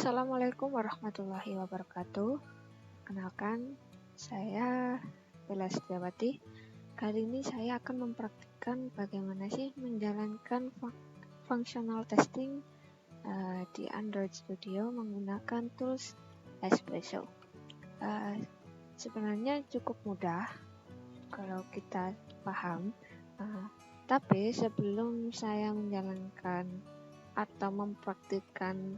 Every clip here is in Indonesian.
Assalamualaikum warahmatullahi wabarakatuh. Kenalkan, saya Bella Setiawati. Kali ini saya akan mempraktikkan bagaimana sih menjalankan functional testing di Android Studio menggunakan tools Espresso. Sebenarnya cukup mudah kalau kita paham. Tapi sebelum saya menjalankan atau mempraktikkan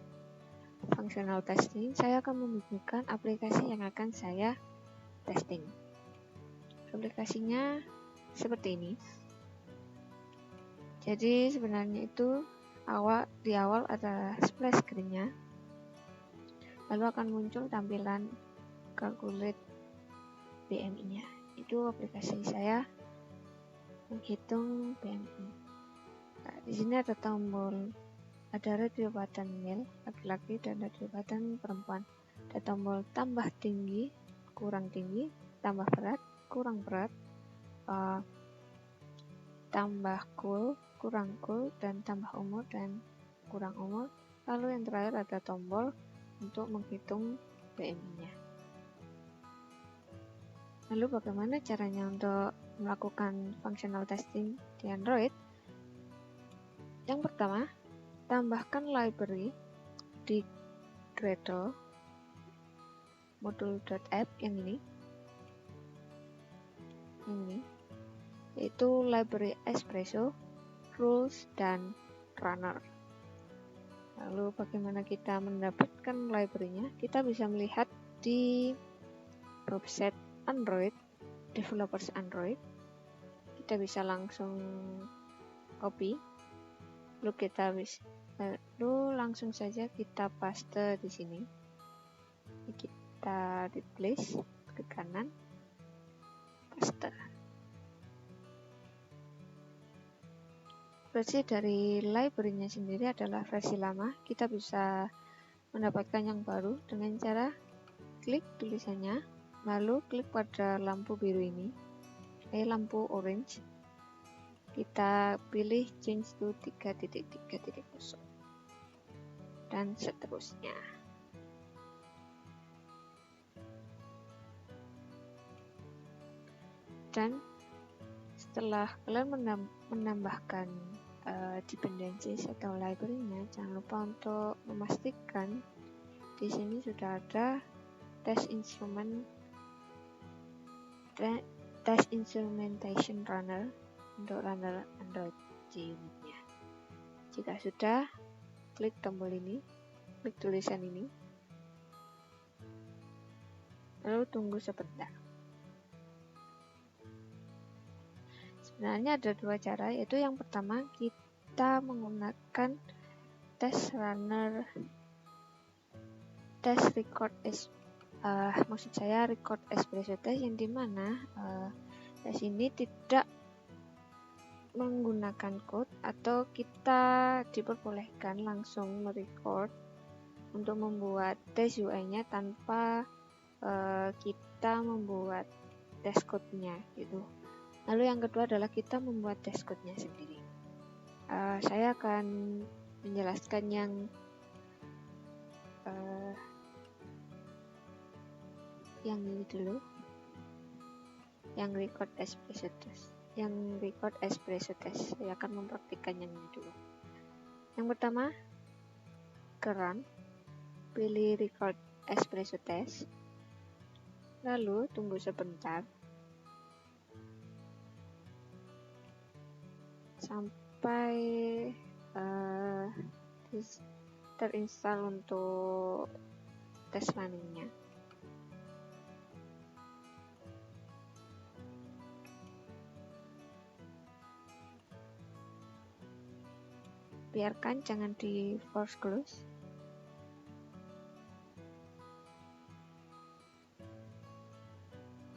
functional testing, saya akan menunjukkan aplikasi yang akan saya testing. Aplikasinya seperti ini. Jadi sebenarnya itu di awal ada splash screen-nya, lalu akan muncul tampilan calculate BMI-nya. Itu aplikasi saya menghitung BMI. Nah, di sini ada tombol, ada radio button male laki-laki dan radio button perempuan. Ada tombol tambah tinggi, kurang tinggi, tambah berat, kurang berat, tambah cool, kurang cool, dan tambah umur dan kurang umur. Lalu yang terakhir ada tombol untuk menghitung BMI-nya. Lalu bagaimana caranya untuk melakukan functional testing di Android? Yang pertama, tambahkan library di Gradle module.app yang ini, yaitu library Espresso, rules, dan runner. Lalu bagaimana kita mendapatkan library-nya? Kita bisa melihat di website Android, developers Android. Kita bisa langsung copy, lalu langsung saja kita paste di sini. Kita replace ke kanan, paste. Versi dari library-nya sendiri adalah versi lama. Kita bisa mendapatkan yang baru dengan cara klik tulisannya, lalu klik pada lampu biru ini, lampu orange. Kita pilih change to 3.3.0 dan seterusnya. Dan setelah kalian menambahkan dependencies atau library-nya, jangan lupa untuk memastikan di sini sudah ada test instrumentation runner untuk runner Android di unitnya. Jika sudah, klik tombol ini, klik tulisan ini, lalu tunggu sebentar. Sebenarnya ada dua cara, yaitu yang pertama kita menggunakan test record Espresso test, yang dimana tes ini tidak menggunakan code, atau kita diperbolehkan langsung merecord untuk membuat tes UI-nya tanpa kita membuat test code-nya gitu. Lalu yang kedua adalah kita membuat test code-nya sendiri. Saya akan menjelaskan yang ini dulu, yang record Espresso test. Saya akan mempraktikkan yang ini dulu. Yang pertama, ke run, pilih record Espresso test, lalu tunggu sebentar sampai terinstall untuk tes running-nya. Biarkan, jangan di force close.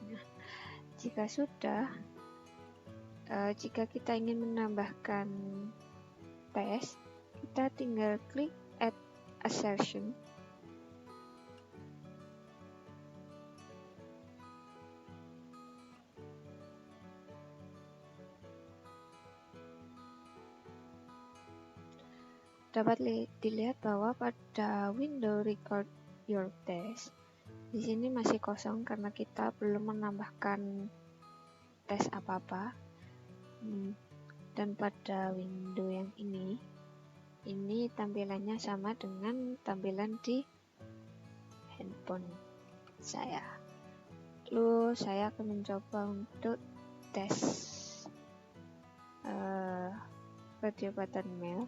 Nah, jika sudah, jika kita ingin menambahkan tes, kita tinggal klik add assertion. dapat dilihat bahwa pada window record your test di sini masih kosong karena kita belum menambahkan tes apa-apa. Dan pada window yang ini tampilannya sama dengan tampilan di handphone saya. Lalu saya akan mencoba untuk tes radio button mail.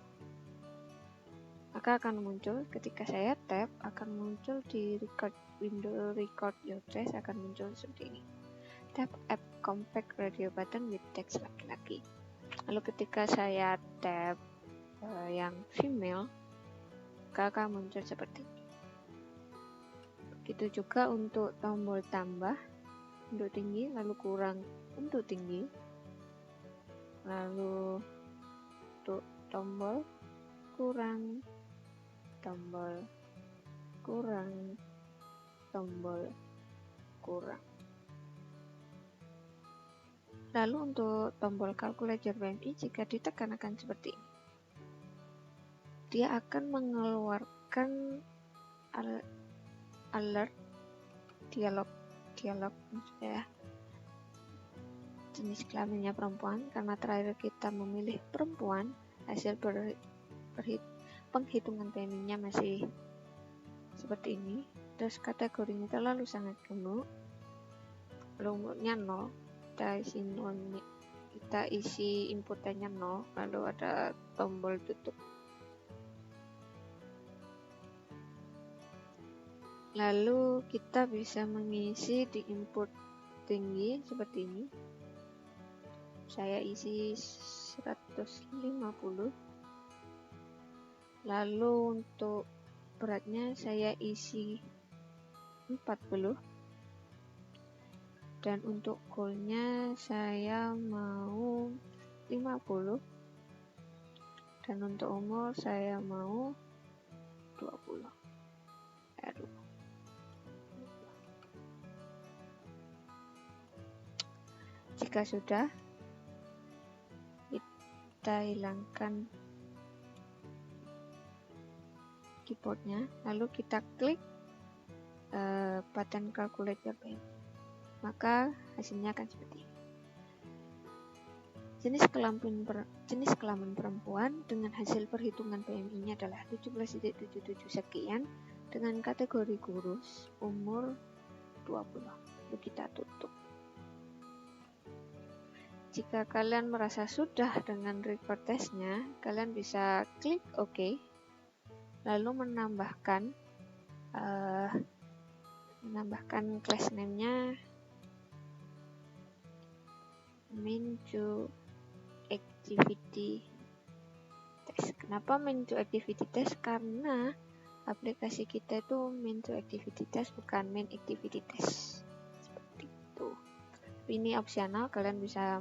Maka akan muncul ketika saya tap, akan muncul di window record your test, akan muncul seperti ini. Tap app compact radio button with text laki-laki. Lalu ketika saya tap yang female, maka akan muncul seperti ini. Begitu juga untuk tombol tambah untuk tinggi, lalu kurang untuk tinggi, lalu untuk tombol kurang, tombol kurang, tombol kurang. Lalu untuk tombol kalkulator PMI, jika ditekan akan seperti ini. Dia akan mengeluarkan alert dialog ya. Jenis kelaminnya perempuan, karena terakhir kita memilih perempuan, hasil penghitungan PMI-nya masih seperti ini. Terus kategorinya terlalu sangat gemuk, umurnya 0, kita isi inputannya 0, lalu ada tombol tutup. Lalu kita bisa mengisi di input tinggi seperti ini. Saya isi 150. Lalu untuk beratnya saya isi 40. Dan untuk goalnya saya mau 50. Dan untuk umur saya mau 20. Jika sudah, kita hilangkan keyboardnya, lalu kita klik button calculator PMI, maka hasilnya akan seperti ini. Jenis kelamin perempuan dengan hasil perhitungan PMI-nya adalah 17,77 sekian dengan kategori kurus, umur 20. Lalu kita tutup. Jika kalian merasa sudah dengan record testnya, kalian bisa klik OK, lalu menambahkan class name-nya main to activity test. Kenapa main to activity test? Karena aplikasi kita itu main to activity test, bukan main activity test. Seperti itu. Ini opsional, kalian bisa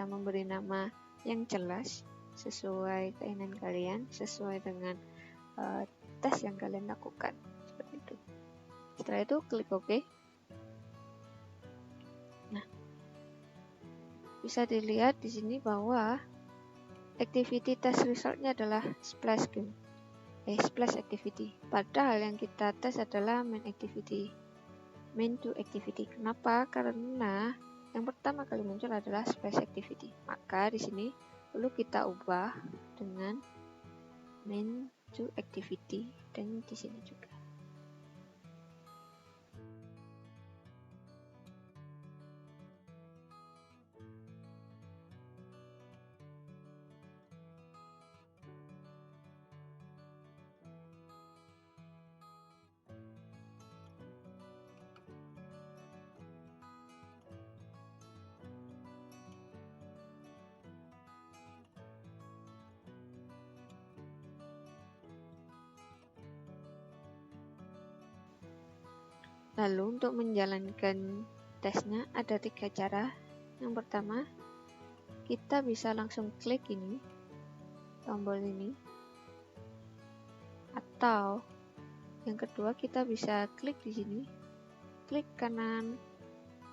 memberi nama yang jelas sesuai keinginan kalian, sesuai dengan tes yang kalian lakukan. Seperti itu. Setelah itu klik OK. Nah, bisa dilihat di sini bahwa activity test resultnya adalah splash activity. Padahal yang kita tes adalah main to activity. Kenapa? Karena yang pertama kali muncul adalah splash activity. Maka di sini perlu kita ubah dengan main to activity dan di sini juga. Lalu untuk menjalankan tesnya ada 3 cara. Yang pertama, kita bisa langsung klik ini, tombol ini. Atau yang kedua, kita bisa klik di sini, klik kanan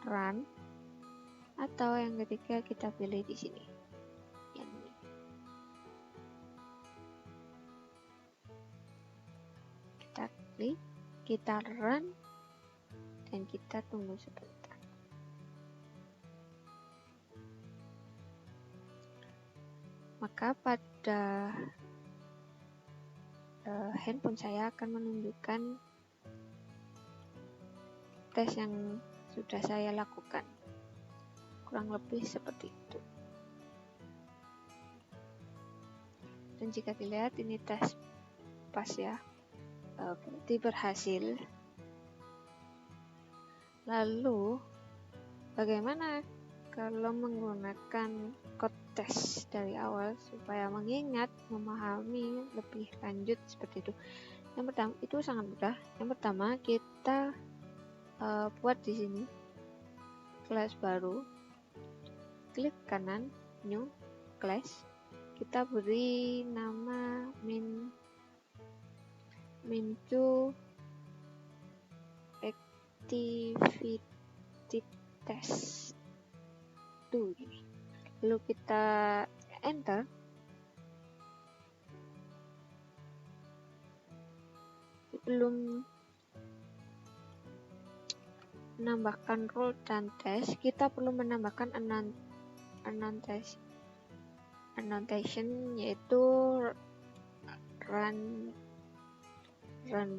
run. Atau yang ketiga, kita pilih di sini. Yang ini. kita klik, kita run, dan kita tunggu sebentar. Maka pada handphone saya akan menunjukkan tes yang sudah saya lakukan. Kurang lebih seperti itu. Dan jika dilihat ini tes pas ya, berarti berhasil. Lalu bagaimana kalau menggunakan code tes dari awal supaya mengingat, memahami lebih lanjut seperti itu? Yang pertama, itu sangat mudah. Yang pertama, kita buat di sini kelas baru, klik kanan, new class, kita beri nama min2 activity test 2 ini. Lalu kita enter. Sebelum menambahkan role dan test, kita perlu menambahkan annotation, yaitu run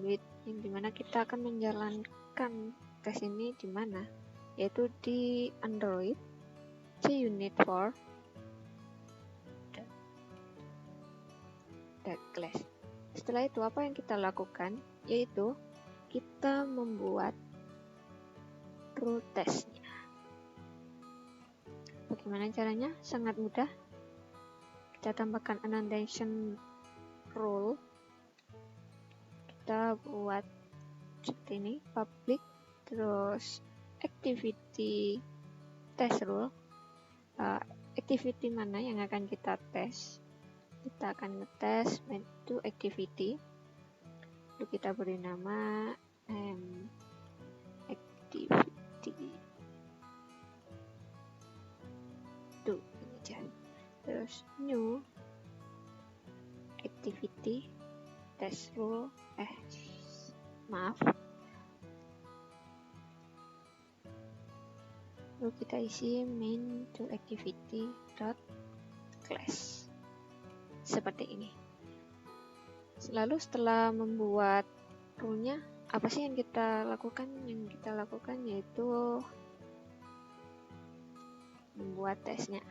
with, yang dimana kita akan menjalankan tes ini di mana, yaitu di Android JUnit 4 class. Setelah itu apa yang kita lakukan, yaitu kita membuat rule testnya. Bagaimana caranya? Sangat mudah. Kita tambahkan annotation rule. Kita buat seperti ini, public, terus activity test rule. Activity mana yang akan kita tes? Kita akan ngetes to activity. Lalu kita beri nama activity 2 ini aja. Terus new activity test rule, lalu kita isi main to activity dot class seperti ini. Lalu setelah membuat rule-nya, apa sih yang kita lakukan? Yang kita lakukan yaitu membuat tesnya.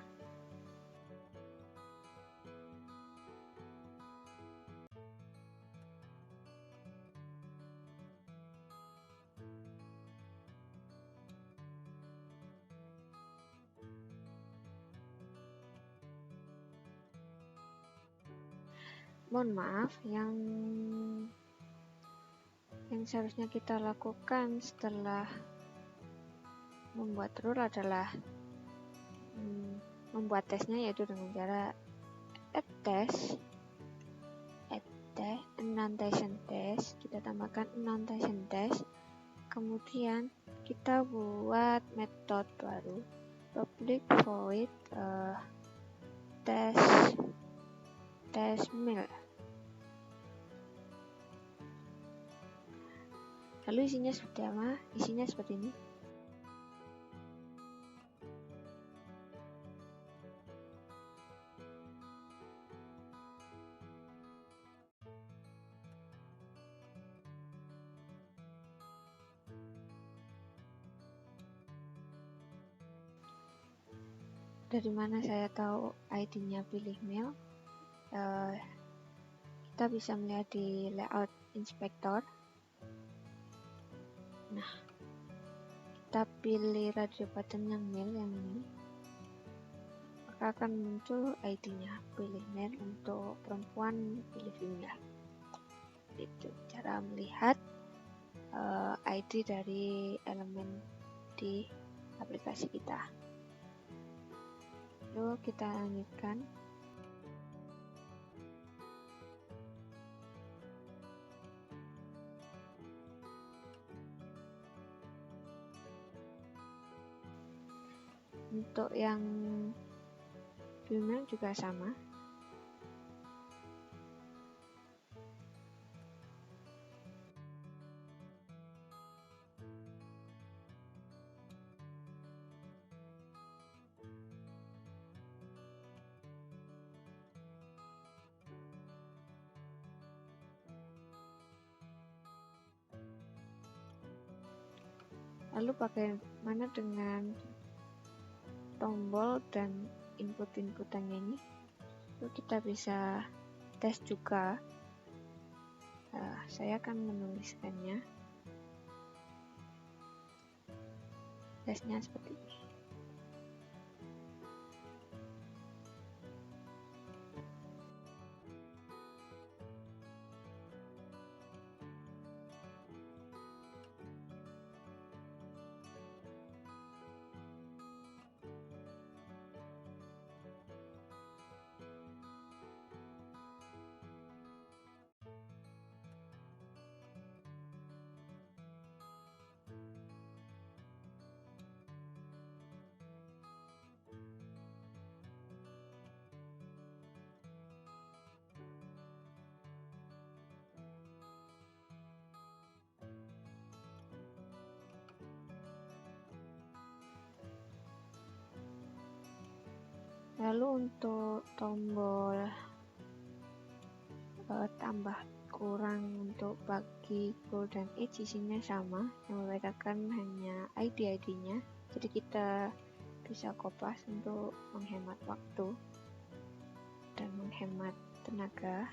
Mohon maaf, yang seharusnya kita lakukan setelah membuat rule adalah membuat tesnya, yaitu dengan cara add test, annotation test, kita tambahkan annotation test, kemudian kita buat metode baru, public void test mail. Lalu isinya seperti apa? Isinya seperti ini. Dari mana saya tahu ID-nya pilih mail? Kita bisa melihat di layout inspector. Nah, kita pilih radio button yang mail yang ini, maka akan muncul ID-nya pilih mail untuk perempuan, pilih female. Itu cara melihat ID dari elemen di aplikasi kita. Lalu kita lanjutkan. Untuk yang female juga sama. Lalu bagaimana dengan tombol dan input-inputannya ini? Lalu kita bisa tes juga. Saya akan menuliskannya. Tesnya seperti ini. Lalu untuk tombol tambah kurang untuk bagi goal dan age, isinya sama, yang membedakan hanya ID-nya. Jadi kita bisa kopas untuk menghemat waktu dan menghemat tenaga.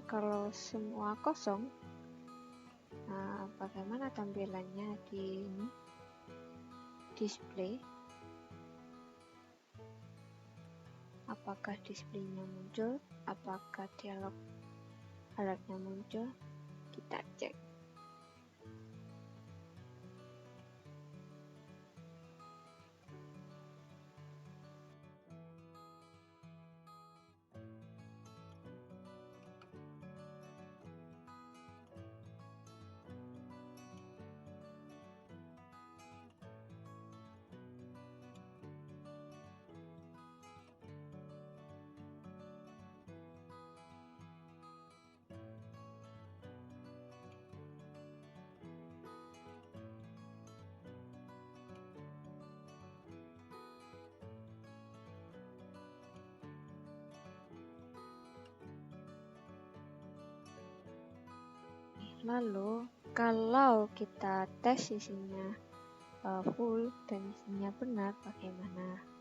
kalau semua kosong, nah, bagaimana tampilannya di ini display? Apakah displaynya muncul? Apakah dialog alertnya muncul? Kita cek. Lalu kalau kita tes isinya full dan isinya benar, bagaimana?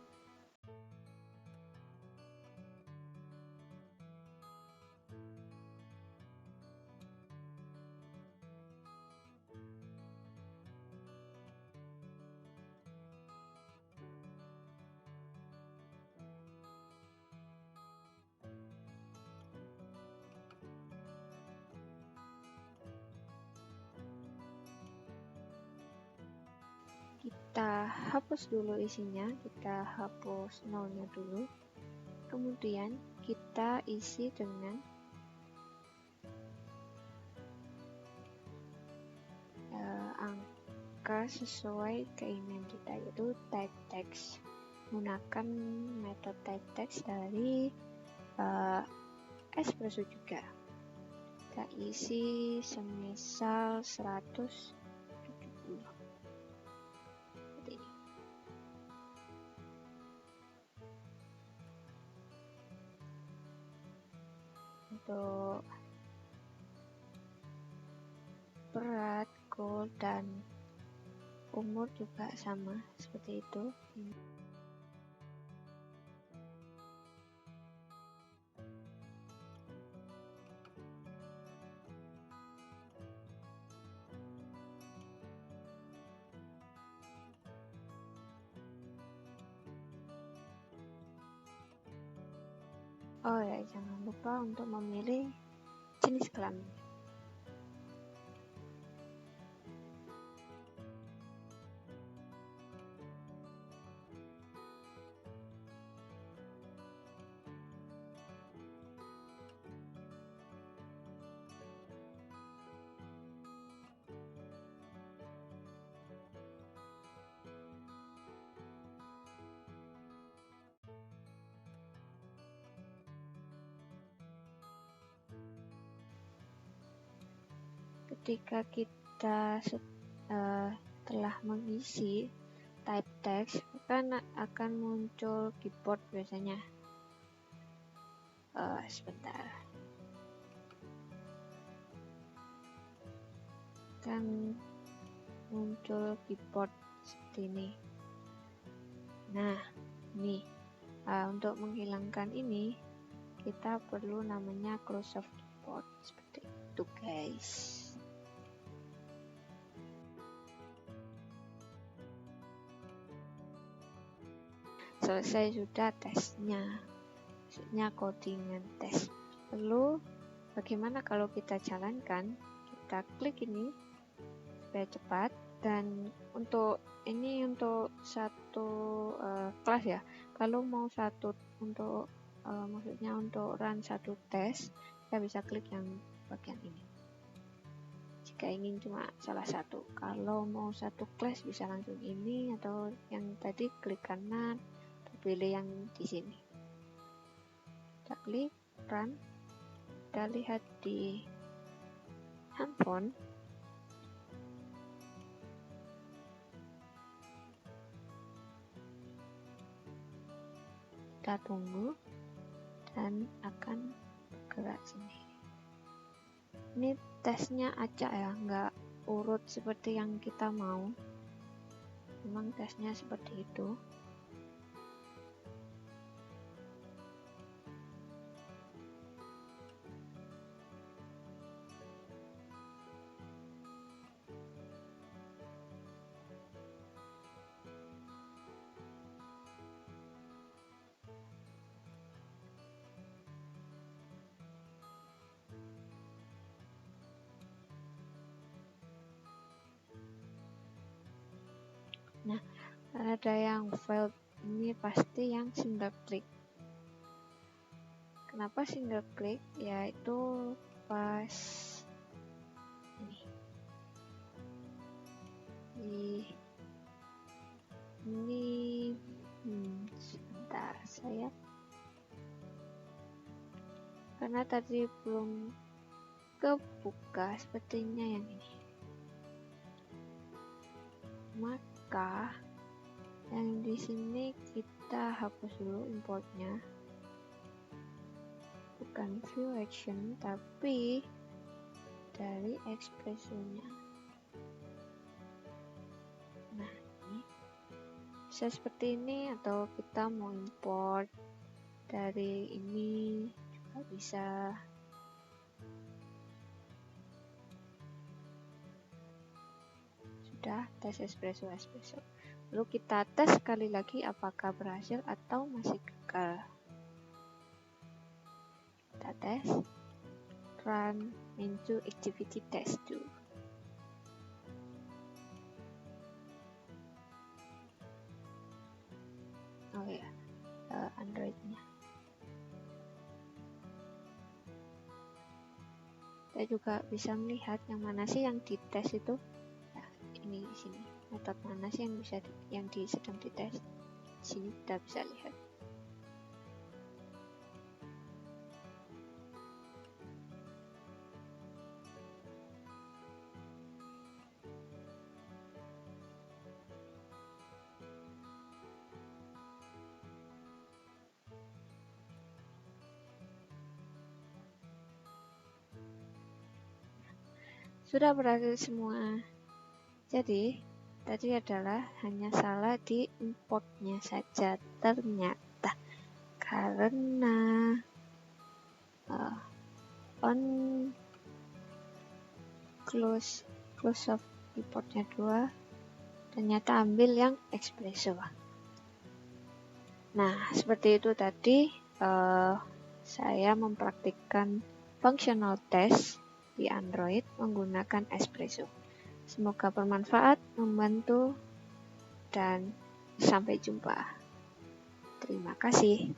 Kita hapus dulu isinya, kita hapus nolnya dulu, kemudian kita isi dengan angka sesuai keinginan kita, yaitu type text. Gunakan metode type text dari Espresso juga. Kita isi semisal 170. Untuk berat, goal, dan umur juga sama seperti itu. Oh ya, jangan lupa untuk memilih jenis kelamin. Ketika kita telah mengisi type text, akan muncul keyboard biasanya. Sebentar. Akan muncul keyboard seperti ini. Nah, ini untuk menghilangkan ini kita perlu namanya close of keyboard seperti itu, guys. Selesai sudah tesnya, maksudnya codingan tes. Lalu bagaimana kalau kita jalankan? Kita klik ini supaya cepat, dan untuk ini untuk satu kelas ya. Kalau mau satu untuk maksudnya untuk run satu tes, kita bisa klik yang bagian ini. Jika ingin cuma salah satu, kalau mau satu kelas bisa langsung ini, atau yang tadi klik kanan, pilih yang di sini. Kita klik run. Kita lihat di handphone. Kita tunggu dan akan bergerak sendiri. Ini tesnya acak ya, nggak urut seperti yang kita mau. Memang tesnya seperti itu. Dan ada yang failed, ini pasti yang single click. Kenapa single click? Yaitu pas ini sebentar, saya karena tadi belum kebuka sepertinya yang ini, maka yang di sini kita hapus dulu importnya, bukan view action tapi dari Espresso-nya. Nah, ini bisa seperti ini, atau kita mau import dari ini juga bisa. Sudah tes espresso. Lalu kita tes sekali lagi apakah berhasil atau masih gagal. Kita tes run into activity test 2. Oh ya, Android-nya. Kita juga bisa melihat yang mana sih yang dites itu. Nah, ini di sini. Metode mana sih yang bisa sedang dites? Di sini kita bisa lihat. Sudah berhasil semua. Jadi, tadi adalah hanya salah di importnya saja ternyata. Karena on close of importnya 2, ternyata ambil yang Espresso. Nah, seperti itu tadi saya mempraktikkan functional test di Android menggunakan Espresso. Semoga bermanfaat, membantu, dan sampai jumpa. Terima kasih.